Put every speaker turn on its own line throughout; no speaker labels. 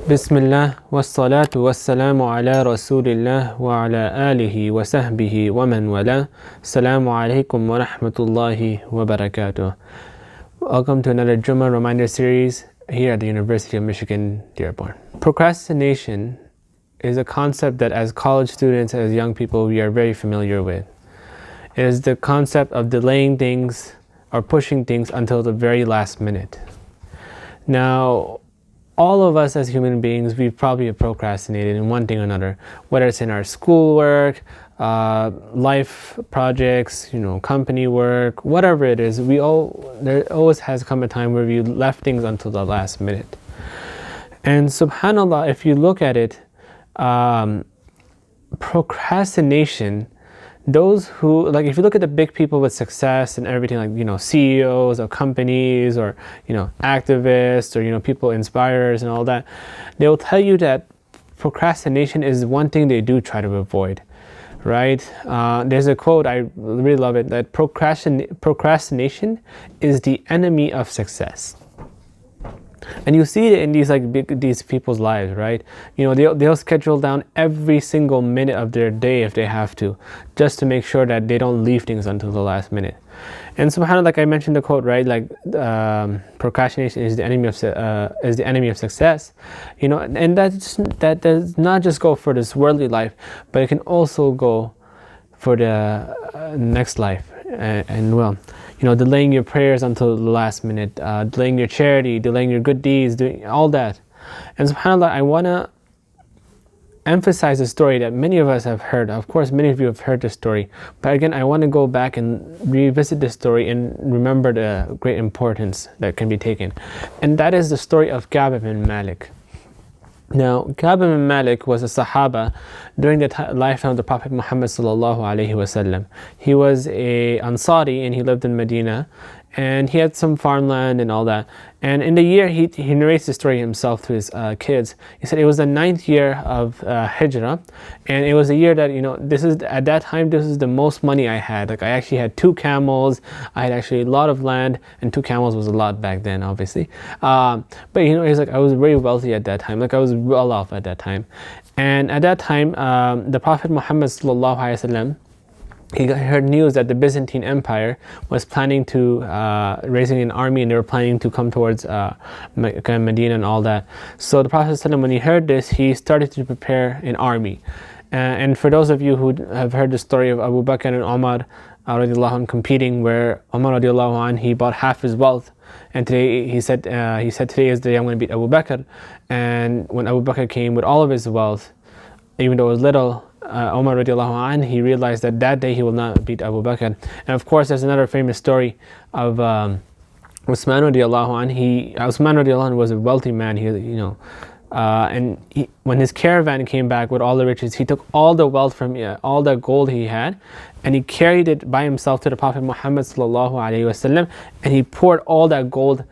Bismillah wassalatu wassalamu ala rasulillah wa ala alihi wa sahbihi wa man wala. Assalamu alaikum wa rahmatullahi wa barakatuh. Welcome to another Jummah reminder series here at the University of Michigan, Dearborn. Procrastination is a concept that as college students, as young people, we are very familiar with. It is the concept of delaying things or pushing things until the very last minute. Now, all of us as human beings, we probably have procrastinated in one thing or another, whether it's in our schoolwork, life projects, company work, whatever it is. There always has come a time where we left things until the last minute. And subhanAllah, if you look at it, procrastination, those who, if you look at the big people with success and everything, CEOs of companies or, activists or, people inspirers and all that, they will tell you that procrastination is one thing they do try to avoid, right? There's a quote, I really love it, that procrastination is the enemy of success. And you see it in these people's lives, right? They'll schedule down every single minute of their day if they have to, just to make sure that they don't leave things until the last minute. And subhanAllah, like I mentioned the quote, right? Procrastination is the enemy of success. And that does not just go for this worldly life, but it can also go for the next life. Delaying your prayers until the last minute, delaying your charity, delaying your good deeds, doing all that. And subhanAllah, I want to emphasize a story that many of us have heard. Of course, many of you have heard this story. But again, I want to go back and revisit this story and remember the great importance that can be taken. And that is the story of Ka'b ibn Malik. Now, Ka'b ibn Malik was a Sahaba during the lifetime of the Prophet Muhammad sallallahu alaihi wasallam. He was a Ansari and he lived in Medina, and he had some farmland and all that. And in the year, he narrates the story himself to his kids. He said it was the 9th year of Hijrah, and it was a year that, at that time, this is the most money I had. I actually had 2 camels, I had actually a lot of land, and 2 camels was a lot back then, obviously. But he's like, I was very wealthy at that time, I was well off at that time. And at that time, the Prophet Muhammad sallallahu alaihi wasallam, he heard news that the Byzantine Empire was planning to raising an army, and they were planning to come towards Medina and all that. So the Prophet ﷺ, when he heard this, he started to prepare an army. And for those of you who have heard the story of Abu Bakr and Umar radiallahu anh competing, where Umar radiallahu anh, he bought half his wealth, and today he said today is the day I'm going to beat Abu Bakr. And when Abu Bakr came with all of his wealth, even though it was little, Umar radiallahu anh, he realized that day he will not beat Abu Bakr. And of course, there's another famous story of Uthman radiallahu anh. Uthman radiallahu anh was a wealthy man. When his caravan came back with all the riches, he took all the wealth from all the gold he had, and he carried it by himself to the Prophet Muhammad sallallahu alaihi wasallam, and he poured all that gold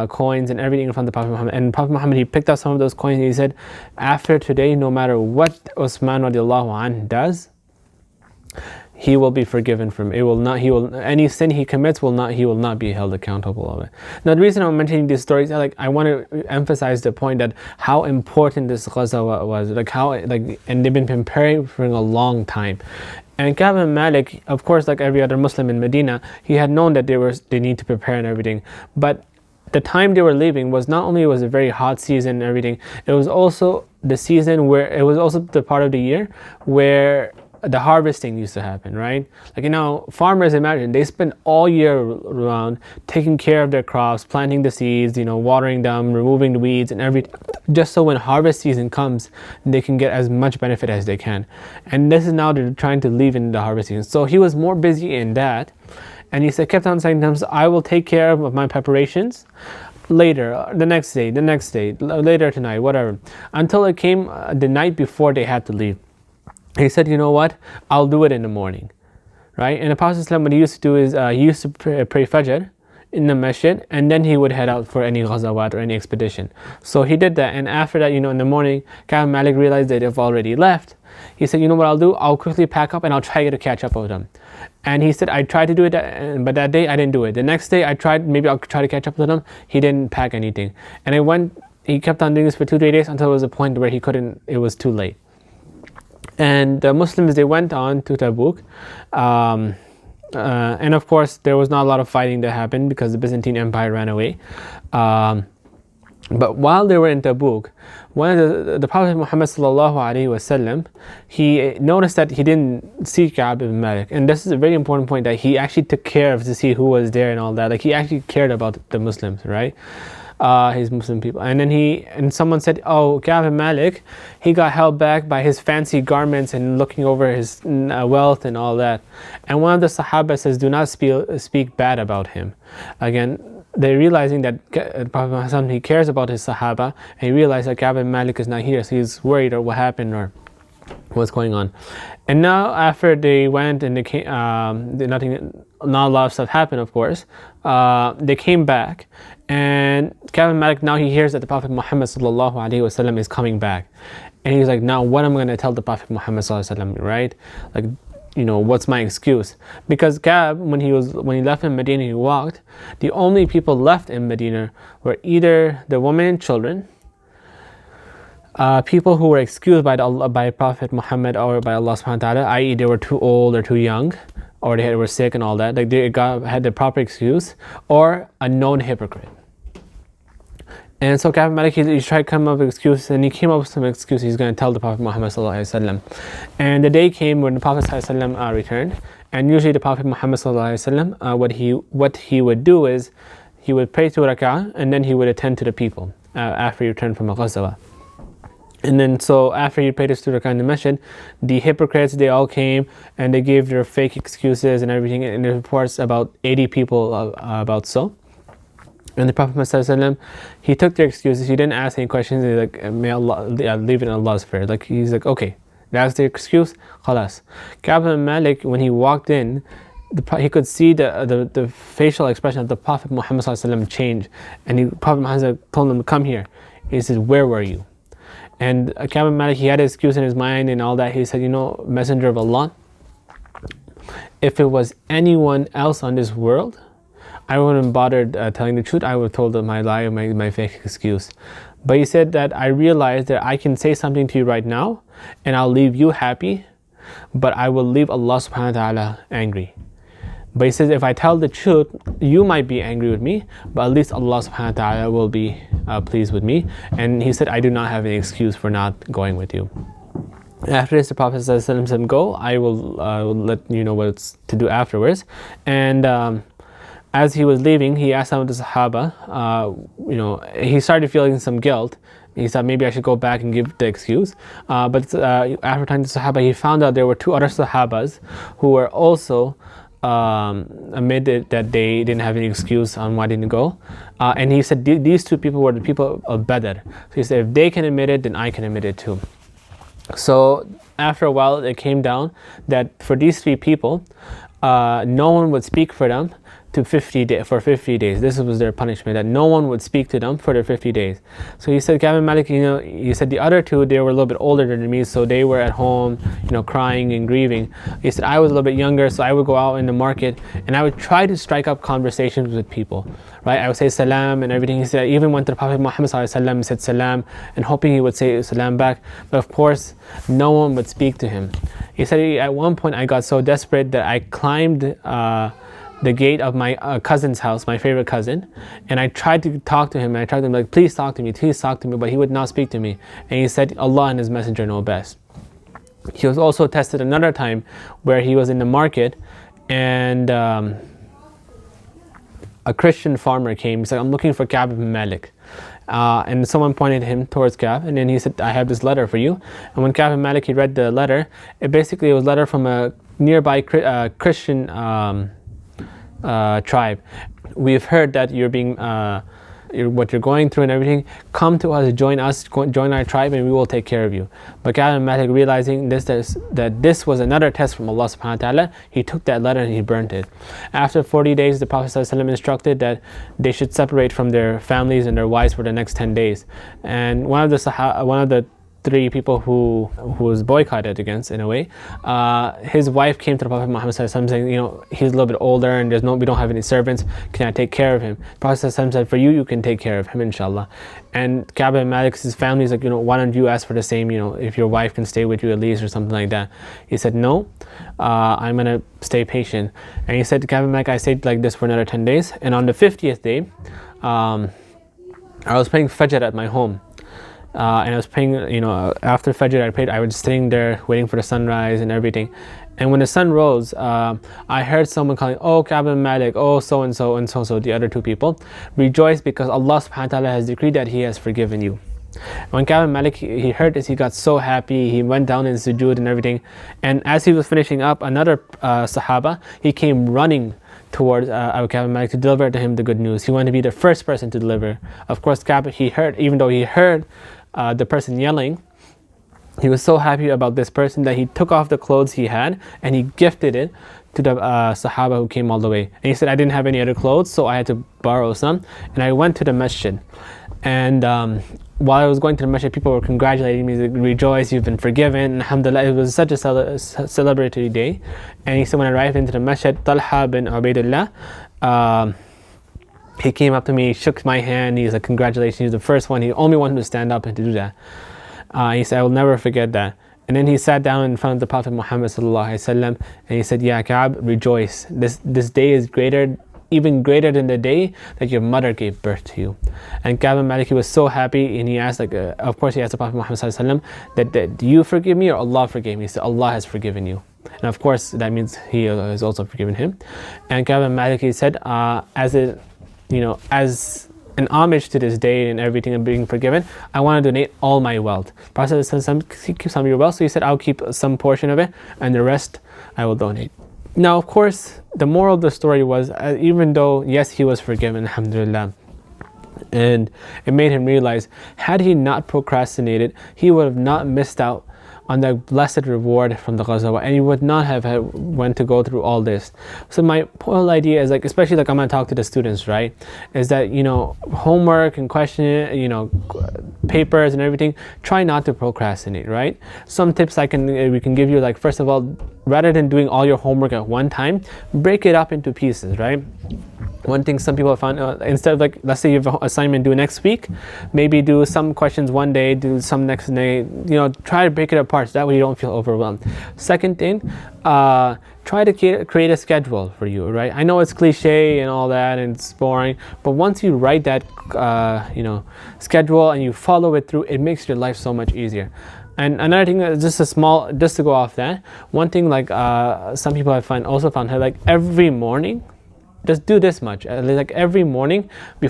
coins and everything in front of the Prophet Muhammad. And Prophet Muhammad, he picked up some of those coins and he said, after today, no matter what Uthman radiallahu anh does, he will be forgiven from it. Any sin he commits he will not be held accountable of it. Now, the reason I'm mentioning these stories, I want to emphasize the point that how important this Ghazawa was, and they've been preparing for a long time. And Ka'b ibn Malik, of course, like every other Muslim in Medina, he had known that they need to prepare and everything. But the time they were leaving was not only was a very hot season and everything, it was also the season where it was also the part of the year where the harvesting used to happen, right? Farmers, imagine, they spend all year round taking care of their crops, planting the seeds, watering them, removing the weeds and everything, just so when harvest season comes, they can get as much benefit as they can. And this is now they're trying to leave in the harvest season. So he was more busy in that. And he kept on saying to him, I will take care of my preparations later, the next day, later tonight, whatever. Until it came the night before they had to leave. He said, you know what, I'll do it in the morning, right? And the Prophet ﷺ, what he used to do is he used to pray Fajr in the masjid, and then he would head out for any ghazawat or any expedition. So he did that, and after that, in the morning, Ka'b Malik realized that they've already left. He said, you know what I'll do? I'll quickly pack up and I'll try to catch up with them. And he said, I tried to do it, but that day I didn't do it. The next day I tried, maybe I'll try to catch up with him. He didn't pack anything. And I went he kept on doing this for 2 3 days until it was a point where he couldn't, it was too late. And the Muslims, they went on to Tabuk, and of course there was not a lot of fighting that happened because the Byzantine Empire ran away. But while they were in Tabuk, one of the Prophet Muhammad sallallahu alaihi wasallam, he noticed that he didn't see Ka'b ibn Malik, and this is a very important point, that he actually took care of to see who was there and all that. Like, he actually cared about the Muslims, right? His Muslim people. And then someone said, oh, Ka'b ibn Malik, he got held back by his fancy garments and looking over his wealth and all that. And one of the Sahaba says, do not speak bad about him. Again, they're realizing that Prophet Muhammad, he cares about his Sahaba, and he realized that Ka'b ibn Malik is not here, so he's worried or what happened or what's going on. And now after they went and they came, not a lot of stuff happened, of course. They came back, and Ka'b ibn Malik, now he hears that the Prophet Muhammad sallallahu alaihi wasallam is coming back, and he's like, now what am I going to tell the Prophet Muhammad sallallahu alaihi wasallam, right? Like, you know, what's my excuse? Because Ka'b, when he left in Medina, he walked, the only people left in Medina were either the women and children, people who were excused by Prophet Muhammad or by Allah subhanahu wa ta'ala, i.e. they were too old or too young, or they were sick and all that, like they had the proper excuse, or a known hypocrite. And so Ka'b ibn Malik, he tried to come up with excuses, and he came up with some excuse he's going to tell the Prophet Muhammad sallallahu alaihi wasallam. And the day came when the Prophet sallallahu alaihi wasallam returned, and usually the Prophet Muhammad sallallahu alaihi wasallam, what he would do is he would pray 2 rak'ah, and then he would attend to the people after he returned from a ghazwa. And then so after he prayed his 2 rak'ah in the masjid, the hypocrites, they all came and they gave their fake excuses and everything, and there's reports about 80 people about so. And the Prophet ﷺ, he took their excuses, he didn't ask any questions. He's like, may Allah, leave it in Allah's fear. Like, he's like, okay, that's the excuse, khalas. Ka'b ibn Malik, when he walked in, he could see the facial expression of the Prophet Muhammad ﷺ change, and the Prophet Muhammad told him to come here. He said, where were you? And Ka'b ibn Malik, he had an excuse in his mind and all that. He said, you know, Messenger of Allah, if it was anyone else on this world, I wouldn't have bothered telling the truth. I would have told them my lie or my fake excuse. But he said that I realized that I can say something to you right now and I'll leave you happy, but I will leave Allah subhanahu wa ta'ala angry. But he says, if I tell the truth, you might be angry with me, but at least Allah subhanahu wa ta'ala will be pleased with me. And he said, I do not have any excuse for not going with you. After this, the Prophet said, go, I will let you know what's to do afterwards. And as he was leaving, he asked some of the Sahaba, you know, he started feeling some guilt. He thought maybe I should go back and give the excuse. But after talking to the Sahaba, he found out there were 2 other Sahabas who were also admitted that they didn't have any excuse on why they didn't go. And he said these 2 people were the people of Badr. So he said, if they can admit it, then I can admit it too. So after a while, it came down that for these 3 people, no one would speak for them for 50 days. This was their punishment, that no one would speak to them for their 50 days. So he said, Ka'b ibn Malik, you know, he said the other 2, they were a little bit older than me, so they were at home, you know, crying and grieving. He said, I was a little bit younger, so I would go out in the market and I would try to strike up conversations with people, right? I would say salam and everything. He said, I even went to the Prophet Muhammad ﷺ, said salam, and hoping he would say salam back, but of course, no one would speak to him. He said, at one point I got so desperate that I climbed the gate of my cousin's house, my favorite cousin, and I tried to talk to him, and I tried to like, please talk to me, but he would not speak to me. And he said, Allah and his messenger know best. He was also tested another time where he was in the market, and a Christian farmer came. He said, I'm looking for Ka'b ibn Malik. And someone pointed him towards Ka'b, and then he said, I have this letter for you. And when Ka'b ibn Malik, he read the letter, it was a letter from a nearby Christian tribe. We've heard that you're being what you're going through and everything. Come to us, join our tribe, and we will take care of you. But Ka'b ibn Malik, realizing that this was another test from Allah subhanahu wa ta'ala, he took that letter and he burnt it. After 40 days, the Prophet ﷺ instructed that they should separate from their families and their wives for the next 10 days. And one of the three people who was boycotted against in a way. His wife came to the Prophet Muhammad saying, you know, he's a little bit older and we don't have any servants. Can I take care of him? The Prophet said, for you can take care of him, inshallah. And Ka'b bin Malik's family is like, you know, why don't you ask for the same, you know, if your wife can stay with you at least or something like that. He said, no, I'm gonna stay patient. And he said to Ka'b bin Malik, I stayed like this for another 10 days. And on the 50th day, I was praying Fajr at my home. And I was praying, you know, after Fajr I was sitting there waiting for the sunrise and everything. And when the sun rose, I heard someone calling, oh Ka'b bin Malik, oh so-and-so and so-and-so, the other two people. Rejoice because Allah subhanahu wa ta'ala has decreed that He has forgiven you. When Ka'b bin Malik, he heard this, he got so happy, he went down in sujood and everything. And as he was finishing up, another Sahaba, he came running towards Ka'b bin Malik to deliver to him the good news. He wanted to be the first person to deliver. Of course, Ka'b, even though he heard the person yelling, he was so happy about this person that he took off the clothes he had and he gifted it to the Sahaba who came all the way. And he said, I didn't have any other clothes, so I had to borrow some. And I went to the masjid. And while I was going to the masjid, people were congratulating me, like, rejoice, you've been forgiven. Alhamdulillah, it was such a celebratory day. And he said, when I arrived into the masjid, Talha bin Ubaidullah, he came up to me, shook my hand, he's like, congratulations, he's the first one, the only one to stand up and to do that. He said, I will never forget that. And then he sat down in front of the Prophet Muhammad sallallahu alaihi wasallam, and he said, Ya Ka'b, rejoice. This day is greater, even greater than the day that your mother gave birth to you. And Ka'b bin Malik, he was so happy, and he asked, of course, he asked the Prophet Muhammad sallallahu alaihi wasallam that do you forgive me or Allah forgave me? He said, Allah has forgiven you. And of course, that means He has also forgiven him. And Ka'b bin Malik, he said, as an homage to this day and everything and being forgiven, I want to donate all my wealth. Prophet said, keep some of your wealth. So he said, I'll keep some portion of it and the rest I will donate. Now, of course, the moral of the story was, even though, yes, he was forgiven, alhamdulillah, and it made him realize, had he not procrastinated, he would have not missed out on the blessed reward from the Ghazwa, and you would not have went to go through all this. So my whole idea is, like, especially like I'm going to talk to the students, right, is that, you know, homework and question, you know, papers and everything, try not to procrastinate, right? Some tips we can give you, like, first of all, rather than doing all your homework at one time, break it up into pieces, right? One thing some people have found, instead of, like, let's say you have an assignment due next week, maybe do some questions one day, do some next day, you know, try to break it apart so that way you don't feel overwhelmed. Second thing, try to create a schedule for you, right? I know it's cliche and all that and it's boring, but once you write that, schedule and you follow it through, it makes your life so much easier. And another thing, just to go off that, one thing, like, some people have also found, like, every morning, just do this much. Like, every morning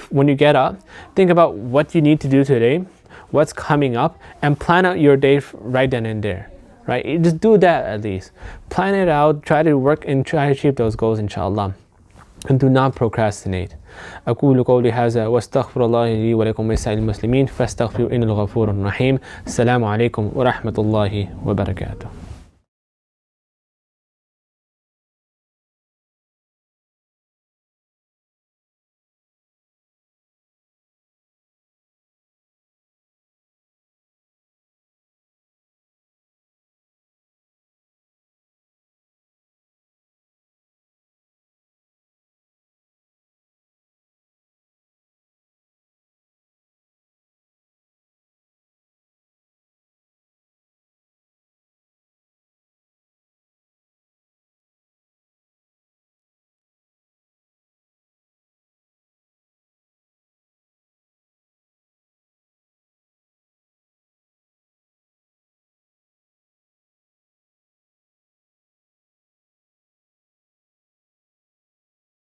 when you get up, think about what you need to do today, what's coming up, and plan out your day right then and there, right? You just do that at least. Plan it out, try to work and try to achieve those goals, inshallah. And do not procrastinate. أقول قولي هذا واستغفر الله لي ولكم ولسائر المسلمين فاستغفروا إنه الغفور الرحيم. السلام عليكم ورحمة الله وبركاته.